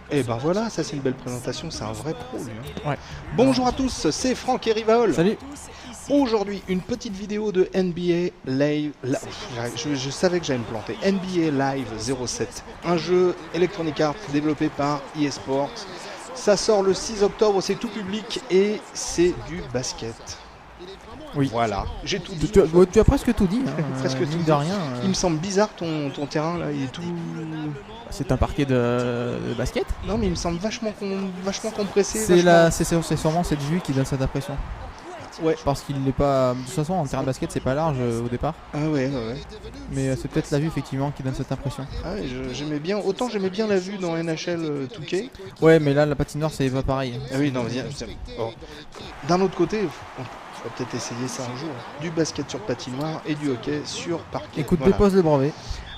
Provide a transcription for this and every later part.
Et ben voilà, ça c'est une belle présentation, c'est un vrai pro lui. Hein. Ouais. Bonjour à tous, c'est Franck et Rivaol. Salut. Aujourd'hui, une petite vidéo de NBA Live. Je savais que j'allais me planter. NBA Live 07, un jeu Electronic Arts développé par EA Sports. Ça sort le 6 octobre, c'est tout public et c'est du basket. Oui. Voilà, j'ai tout dit. Tu as presque tout dit. Hein. Presque tout de rien. Il me semble bizarre ton terrain là, il est tout. C'est un parquet de basket. Non, mais il me semble vachement compressé. C'est sûrement cette vue qui donne cette impression. Ouais. Parce qu'il n'est pas. De toute façon, en terrain de basket, c'est pas large au départ. Ah ouais. Mais c'est peut-être la vue effectivement qui donne cette impression. Ah ouais, j'aimais bien. Autant j'aimais bien la vue dans NHL 2K. Ouais, mais là, la patinoire, c'est pas pareil. Ah oui, non, viens. Bon. D'un autre côté, on va peut-être essayer ça un jour. Du basket sur patinoire et du hockey sur parquet. Écoute, voilà. dépose le brevet.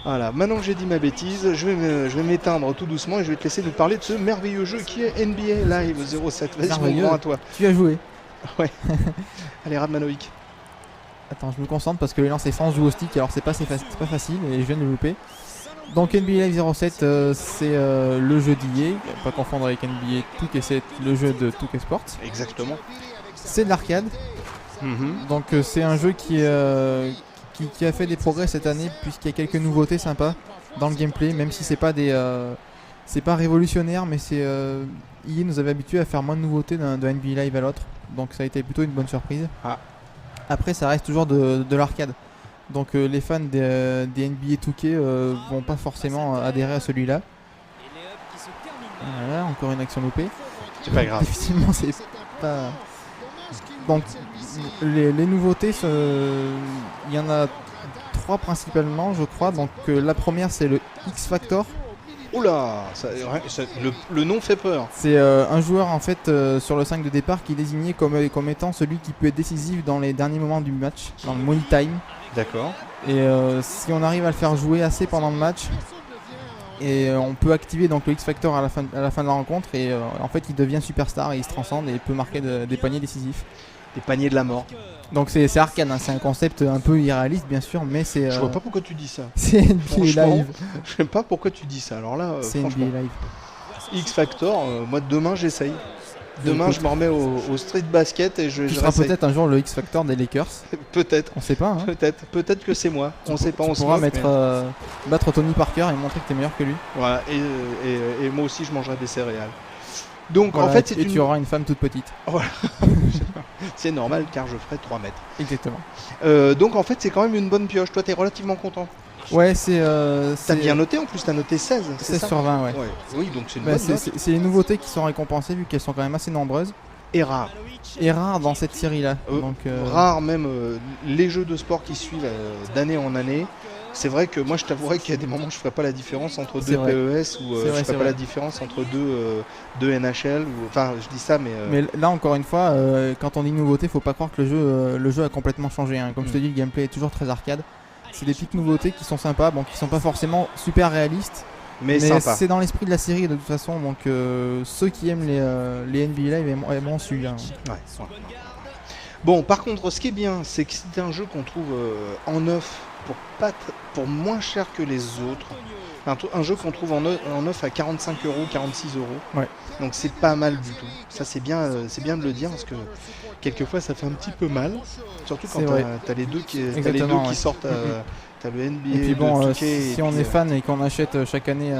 Voilà, maintenant que j'ai dit ma bêtise, je vais m'éteindre tout doucement et je vais te laisser nous parler de ce merveilleux jeu qui est NBA Live 07. Vas-y, mon grand, à toi. Tu as joué. Ouais. Allez, Radmanovic. Attends, je me concentre parce que les lancers francs jouent au stick, alors c'est pas facile et je viens de le louper. Donc NBA Live 07, c'est le jeu d'IA, pas confondre avec NBA 2K, c'est le jeu de 2K Sports. Exactement. C'est de l'arcade. Donc c'est un jeu qui a fait des progrès cette année puisqu'il y a quelques nouveautés sympas dans le gameplay, même si c'est pas c'est pas révolutionnaire, mais EA nous avait habitué à faire moins de nouveautés de NBA Live à l'autre, donc ça a été plutôt une bonne surprise. Après ça reste toujours de l'arcade, donc les fans des NBA 2K vont pas forcément adhérer à celui-là. Voilà, encore une action loupée. C'est pas grave. Difficilement, c'est pas... Donc les nouveautés, il y en a 3 principalement je crois. Donc la première c'est le X Factor. Oula, le nom fait peur. C'est un joueur en fait sur le 5 de départ qui est désigné comme étant celui qui peut être décisif dans les derniers moments du match, dans le money time. D'accord. Et si on arrive à le faire jouer assez pendant le match, et on peut activer donc le X Factor à la fin de la rencontre et en fait il devient superstar et il se transcende et il peut marquer des paniers décisifs. Des paniers de la mort. Donc c'est arcade, hein. C'est un concept un peu irréaliste bien sûr, mais c'est... Je vois pas pourquoi tu dis ça. C'est NBA Live. Je sais pas pourquoi tu dis ça. Alors là, c'est NBA Live. X Factor, moi demain j'essaye. Demain je me remets au street basket et je... Tu seras peut-être un jour le X Factor des Lakers. Peut-être. On sait pas. Hein. Peut-être que c'est moi. On sait pas. Tu pourras battre Tony Parker et montrer que t'es meilleur que lui. Voilà. Et moi aussi je mangerai des céréales. Donc voilà, en fait tu auras une femme toute petite. Voilà. C'est normal car je ferai 3 mètres. Exactement. Donc en fait c'est quand même une bonne pioche. Toi t'es relativement content. Ouais, c'est... T'as bien noté en plus, t'as noté 16. 16 sur 20, ouais. Oui, donc c'est une bonne note. C'est les nouveautés qui sont récompensées vu qu'elles sont quand même assez nombreuses. Et rares. Et rares dans cette série-là. Rares même les jeux de sport qui suivent d'année en année. C'est vrai que moi je t'avouerais qu'il y a des moments où je ne ferais pas la différence entre deux PES ou je ne ferais pas la différence entre deux NHL. Enfin je dis ça mais... Mais là encore une fois, quand on dit nouveauté, faut pas croire que le jeu a complètement changé. Hein. Comme je te dis, le gameplay est toujours très arcade. C'est des petites nouveautés qui sont sympas, bon, qui sont pas forcément super réalistes. Mais c'est dans l'esprit de la série de toute façon, donc ceux qui aiment les NBA Live aimeront celui-là. Hein. Ouais. Bon par contre ce qui est bien c'est que c'est un jeu qu'on trouve en neuf pour moins cher que les autres. Un jeu qu'on trouve en neuf à 45€, 46€. Ouais. Donc c'est pas mal du tout. Ça c'est bien de le dire parce que quelquefois ça fait un petit peu mal. Surtout quand t'as les deux qui sortent. T'as le NBA. Et puis bon, si on est fan et qu'on achète chaque année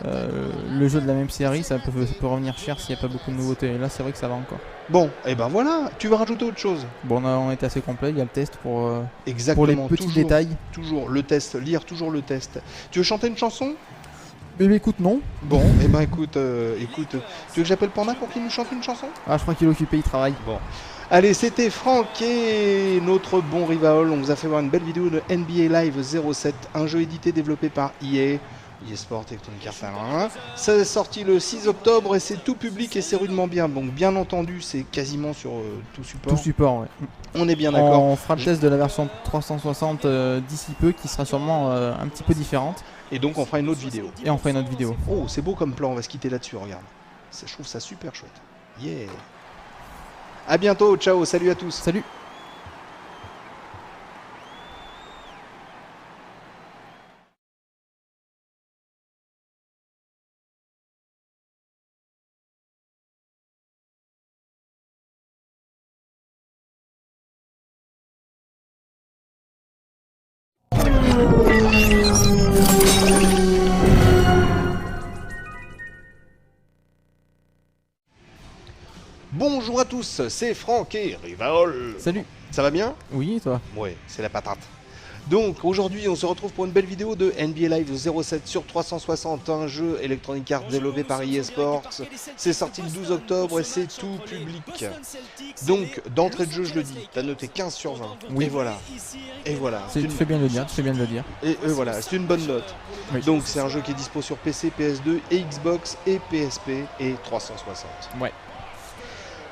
le jeu de la même série, ça peut revenir cher s'il n'y a pas beaucoup de nouveautés. Et là c'est vrai que ça va encore. Bon, et ben voilà, tu veux rajouter autre chose? Bon, on est assez complet, il y a le test pour les petits toujours, détails. Toujours le test, lire toujours le test. Tu veux chanter une chanson? Bébé, écoute, non. Bon, et ben écoute, tu veux que j'appelle Panda pour qu'il nous chante une chanson? Ah, je crois qu'il est occupé, il travaille. Bon. Allez, c'était Franck et notre bon Rivaol. On vous a fait voir une belle vidéo de NBA Live 07, un jeu édité développé par EA Sport Electronic Arts. C'est sorti le 6 octobre et c'est tout public et c'est rudement bien. Donc bien entendu, c'est quasiment sur tout support. Tout support, ouais. On est bien d'accord. On fera le test de la version 360 d'ici peu qui sera sûrement un petit peu différente. Et donc on fera une autre vidéo. Oh, c'est beau comme plan, on va se quitter là-dessus, regarde. Je trouve ça super chouette. Yeah. À bientôt, ciao, salut à tous. Salut. Bonjour à tous, c'est Franck et Rivaol. Salut. Ça va bien? Oui, toi? Ouais, c'est la patate. Donc aujourd'hui on se retrouve pour une belle vidéo de NBA Live 07 sur 360, un jeu Electronic Arts développé par EA Sports. C'est sorti le 12 octobre et c'est tout public. Donc d'entrée de jeu je le dis, t'as noté 15 sur 20. Oui. Et voilà. Et voilà. Tu fais bien de le dire, Et voilà, c'est une bonne note. Oui. Donc c'est un jeu qui est dispo sur PC, PS2 et Xbox et PSP et 360. Ouais.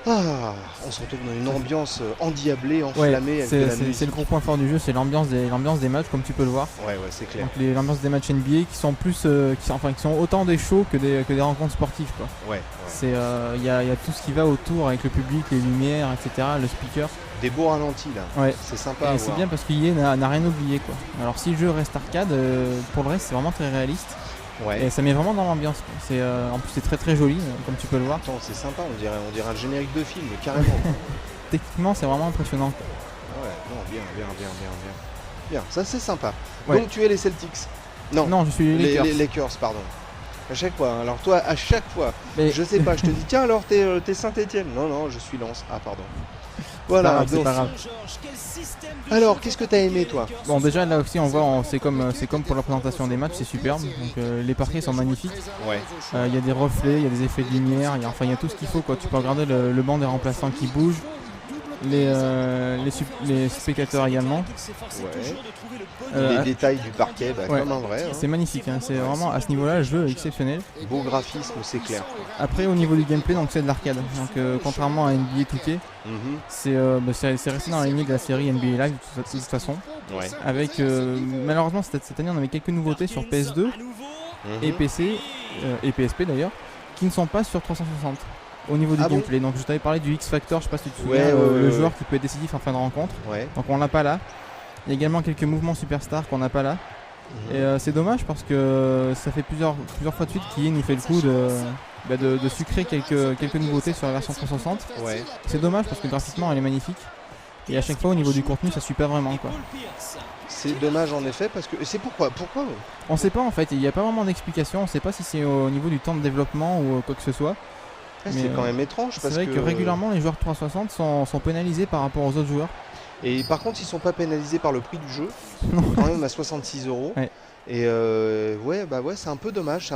Ah, on se retrouve dans une ambiance endiablée, enflammée avec de la musique. C'est le gros point fort du jeu, c'est l'ambiance des matchs, comme tu peux le voir. Ouais, c'est clair. Donc l'ambiance des matchs NBA qui sont plus, qui sont autant des shows que des rencontres sportives, quoi. Ouais. C'est, il y a tout ce qui va autour avec le public, les lumières, etc., le speaker. Des beaux ralentis là. Ouais. C'est sympa. Et c'est bien parce qu'EA n'a rien oublié, quoi. Alors si le jeu reste arcade, pour le reste c'est vraiment très réaliste. Ouais. Et ça met vraiment dans l'ambiance. C'est, en plus c'est très très joli, comme tu peux le voir. Attends, c'est sympa, on dirait un générique de film, carrément. Techniquement c'est vraiment impressionnant, quoi. Ouais, non, bien. Bien, ça c'est sympa. Ouais. Donc tu es les Celtics? Non, je suis les Lakers. Les Lakers, pardon. À chaque fois, alors toi, à chaque fois, Mais... je sais pas, je te dis, tiens alors t'es Saint-Etienne. Non, je suis Lens. Ah, pardon. Voilà, c'est pas grave. Alors, qu'est-ce que t'as aimé toi? Bon, déjà là aussi on voit, c'est comme pour la présentation des matchs, c'est superbe. Donc les parquets sont magnifiques. Ouais. Il y a des reflets, il y a des effets de lumière, il y a tout ce qu'il faut, quoi. Tu peux regarder le banc des remplaçants qui bouge, les spectateurs également. Ouais. Les détails du parquet, comme un vrai. C'est magnifique, hein. C'est vraiment à ce niveau-là le jeu est exceptionnel. Beau graphisme, c'est clair. Après au niveau du gameplay, donc c'est de l'arcade. Donc contrairement à NBA 2K, c'est resté dans la lignée de la série NBA Live de toute façon. Ouais. Avec malheureusement cette année on avait quelques nouveautés sur PS2 et PC et PSP d'ailleurs, qui ne sont pas sur 360 au niveau du gameplay. Donc je t'avais parlé du X Factor, je sais pas si tu te souviens, le joueur qui peut être décisif en fin de rencontre. Ouais. Donc on l'a pas là. Il y a également quelques mouvements superstars qu'on n'a pas là. Et c'est dommage parce que ça fait plusieurs fois de suite qu'EA nous fait le coup de sucrer quelques nouveautés sur la version 360. Ouais. C'est dommage parce que graphiquement elle est magnifique. Et à chaque fois au niveau du contenu ça suit pas vraiment, quoi. C'est dommage en effet parce que c'est pourquoi on sait pas en fait, il n'y a pas vraiment d'explication, on sait pas si c'est au niveau du temps de développement ou quoi que ce soit. C'est quand même étrange parce que... C'est vrai que régulièrement les joueurs 360 sont pénalisés par rapport aux autres joueurs. Et par contre ils sont pas pénalisés par le prix du jeu, quand même à 66 €. Ouais. Et c'est un peu dommage,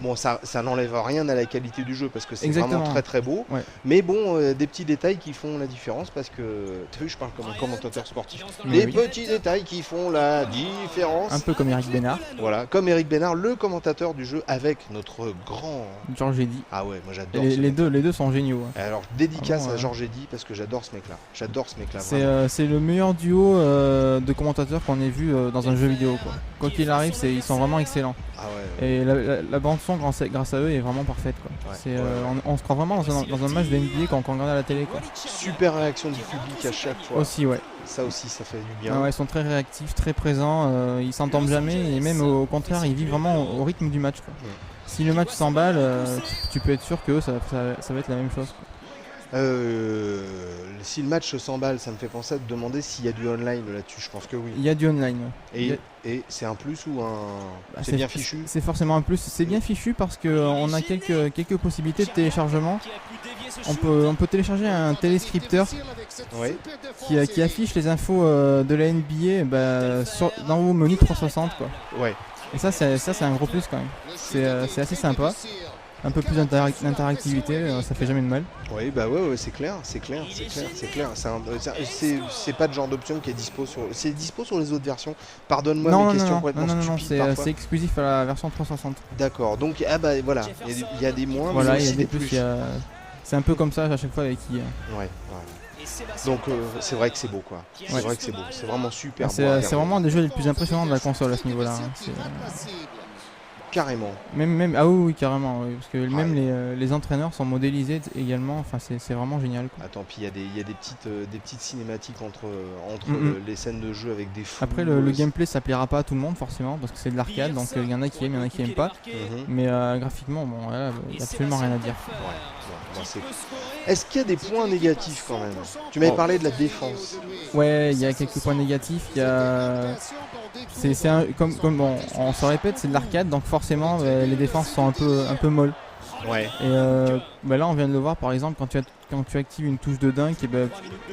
Bon, ça n'enlève rien à la qualité du jeu parce que c'est vraiment très très beau. Ouais. Mais bon, des petits détails qui font la différence parce que, tu vu, je parle comme un commentateur sportif. Petits détails qui font la différence. Un peu comme Eric Bénard. Voilà, comme Eric Bénard, le commentateur du jeu avec notre grand Georges Eddy. Ah ouais, moi j'adore. Les deux sont géniaux. Hein. Alors dédicace à Georges Eddy parce que j'adore ce mec-là. C'est le meilleur duo de commentateurs qu'on ait vu dans un jeu vidéo, quoi qu'il arrive, ils sont vraiment excellents. Ah ouais. Et la bande son grâce à eux est vraiment parfaite, quoi. Ouais, on se croit vraiment dans un match de NBA quand on regarde à la télé, quoi. Super réaction du public à chaque fois. Aussi, ouais. Ça aussi, ça fait du bien. Ah ouais, ils sont très réactifs, très présents, ils s'entendent jamais et même au contraire, ils vivent vraiment au rythme du match, quoi. Ouais. Si le match s'emballe, tu peux être sûr que ça va être la même chose, quoi. Si le match s'emballe, ça me fait penser à te demander s'il y a du online là-dessus. Je pense que oui. Il y a du online. Et c'est un plus ou un... c'est bien fichu? C'est forcément un plus. C'est bien fichu parce qu'on a quelques possibilités de téléchargement. On peut télécharger un téléscripteur qui affiche les infos de la NBA dans vos menus 360, quoi. Ouais. Et ça c'est un gros plus quand même. C'est assez sympa. Un peu plus d'interactivité, ça fait jamais de mal. Oui, c'est clair. C'est pas le genre d'option qui est dispo sur... C'est dispo sur les autres versions. Pardonne-moi mes questions complètement stupides parfois. C'est exclusif à la version 360. D'accord, donc voilà, il y a des moins, voilà, mais aussi des plus. C'est un peu comme ça à chaque fois avec IA. Ouais. Donc c'est vrai que c'est beau, quoi. C'est vrai que c'est beau, c'est vraiment super beau. C'est vraiment des jeux les plus impressionnants de la console à ce niveau-là. Hein. Carrément. Ah oui, carrément, oui, parce que même les entraîneurs sont modélisés également, enfin c'est vraiment génial, quoi. Attends, puis il y a des petites cinématiques entre les scènes de jeu avec des fous. Après le gameplay ça plaira pas à tout le monde forcément, parce que c'est de l'arcade, donc il y en a qui aiment, il y en a qui aiment pas. Mais graphiquement, bon, voilà, il y a absolument rien à dire. Est-ce qu'il y a des points négatifs quand même? Tu m'avais parlé de la défense. Ouais, il y a quelques points négatifs, bon, on se répète, c'est de l'arcade, donc forcément les défenses sont un peu molles. Ouais. Et là on vient de le voir par exemple, quand tu actives une touche de dunk,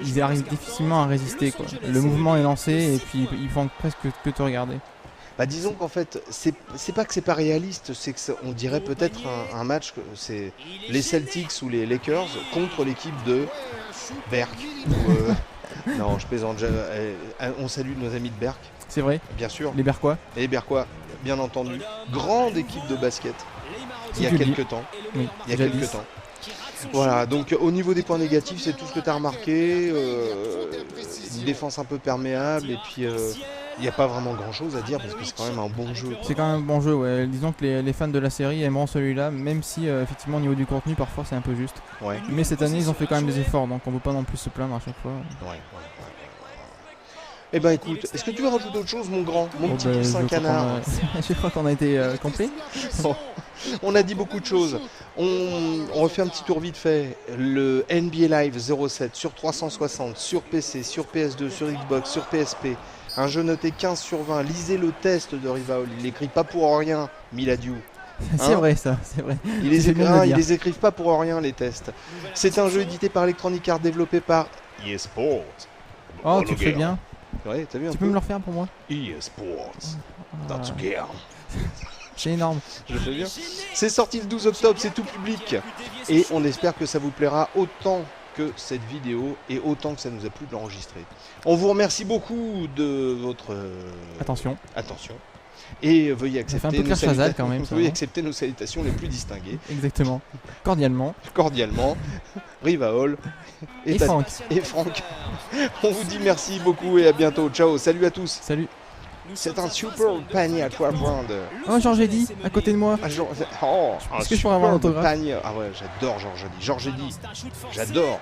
ils arrivent difficilement à résister, quoi. Le mouvement est lancé et puis ils font presque que te regarder. Bah disons qu'en fait, c'est pas que c'est pas réaliste, c'est que on dirait peut-être un match, c'est les Celtics ou les Lakers contre l'équipe de Berck. Non, je plaisante. On salue nos amis de Berck. C'est vrai. Bien sûr. Les Berquois. Et les Berquois, bien entendu. Grande équipe de basket. Il y a quelques temps. Oui, il y a quelques temps. Voilà, donc au niveau des points négatifs, c'est tout ce que tu as remarqué. Une défense un peu perméable et puis il n'y a pas vraiment grand chose à dire parce que c'est quand même un bon jeu. C'est quand même un bon jeu, ouais. Disons que les fans de la série aimeront celui-là, même si effectivement au niveau du contenu parfois c'est un peu juste. Ouais. Mais cette année ils ont fait quand même des efforts, donc on ne peut pas non plus se plaindre à chaque fois. Ouais. Eh ben écoute, est-ce que tu veux rajouter autre chose, mon grand, mon petit poussin canard? Je crois qu'on a été complet. Bon, on a dit beaucoup de choses. On refait un petit tour vite fait. Le NBA Live 07 sur 360, sur PC, sur PS2, sur Xbox, sur PSP. Un jeu noté 15 sur 20. Lisez le test de Rivaol. Il n'écrit pas pour rien, Miladiou. C'est vrai ça, c'est vrai. Ils les écrivent pas pour rien, les tests. C'est un jeu édité par Electronic Arts, développé par EA Sports. Oh, tu le fais bien. Ouais, t'as vu un tu peu peux me le refaire pour moi? EA Sports. That's a game. C'est énorme. Je le fais bien. C'est sorti le 12 octobre, c'est tout public. Et on espère que ça vous plaira autant que cette vidéo et autant que ça nous a plu de l'enregistrer. On vous remercie beaucoup de votre attention. Et veuillez accepter, quand même, accepter nos salutations les plus distinguées. Exactement. Cordialement. Rivaol et Franck. On vous dit merci beaucoup et à bientôt. Ciao, salut à tous. Salut. C'est un super panier à 12 rounds. Oh, Georges Eddy, à côté de moi. Est-ce que je pourrais avoir l'autographe? Ah ouais, j'adore Georges Eddy. J'adore.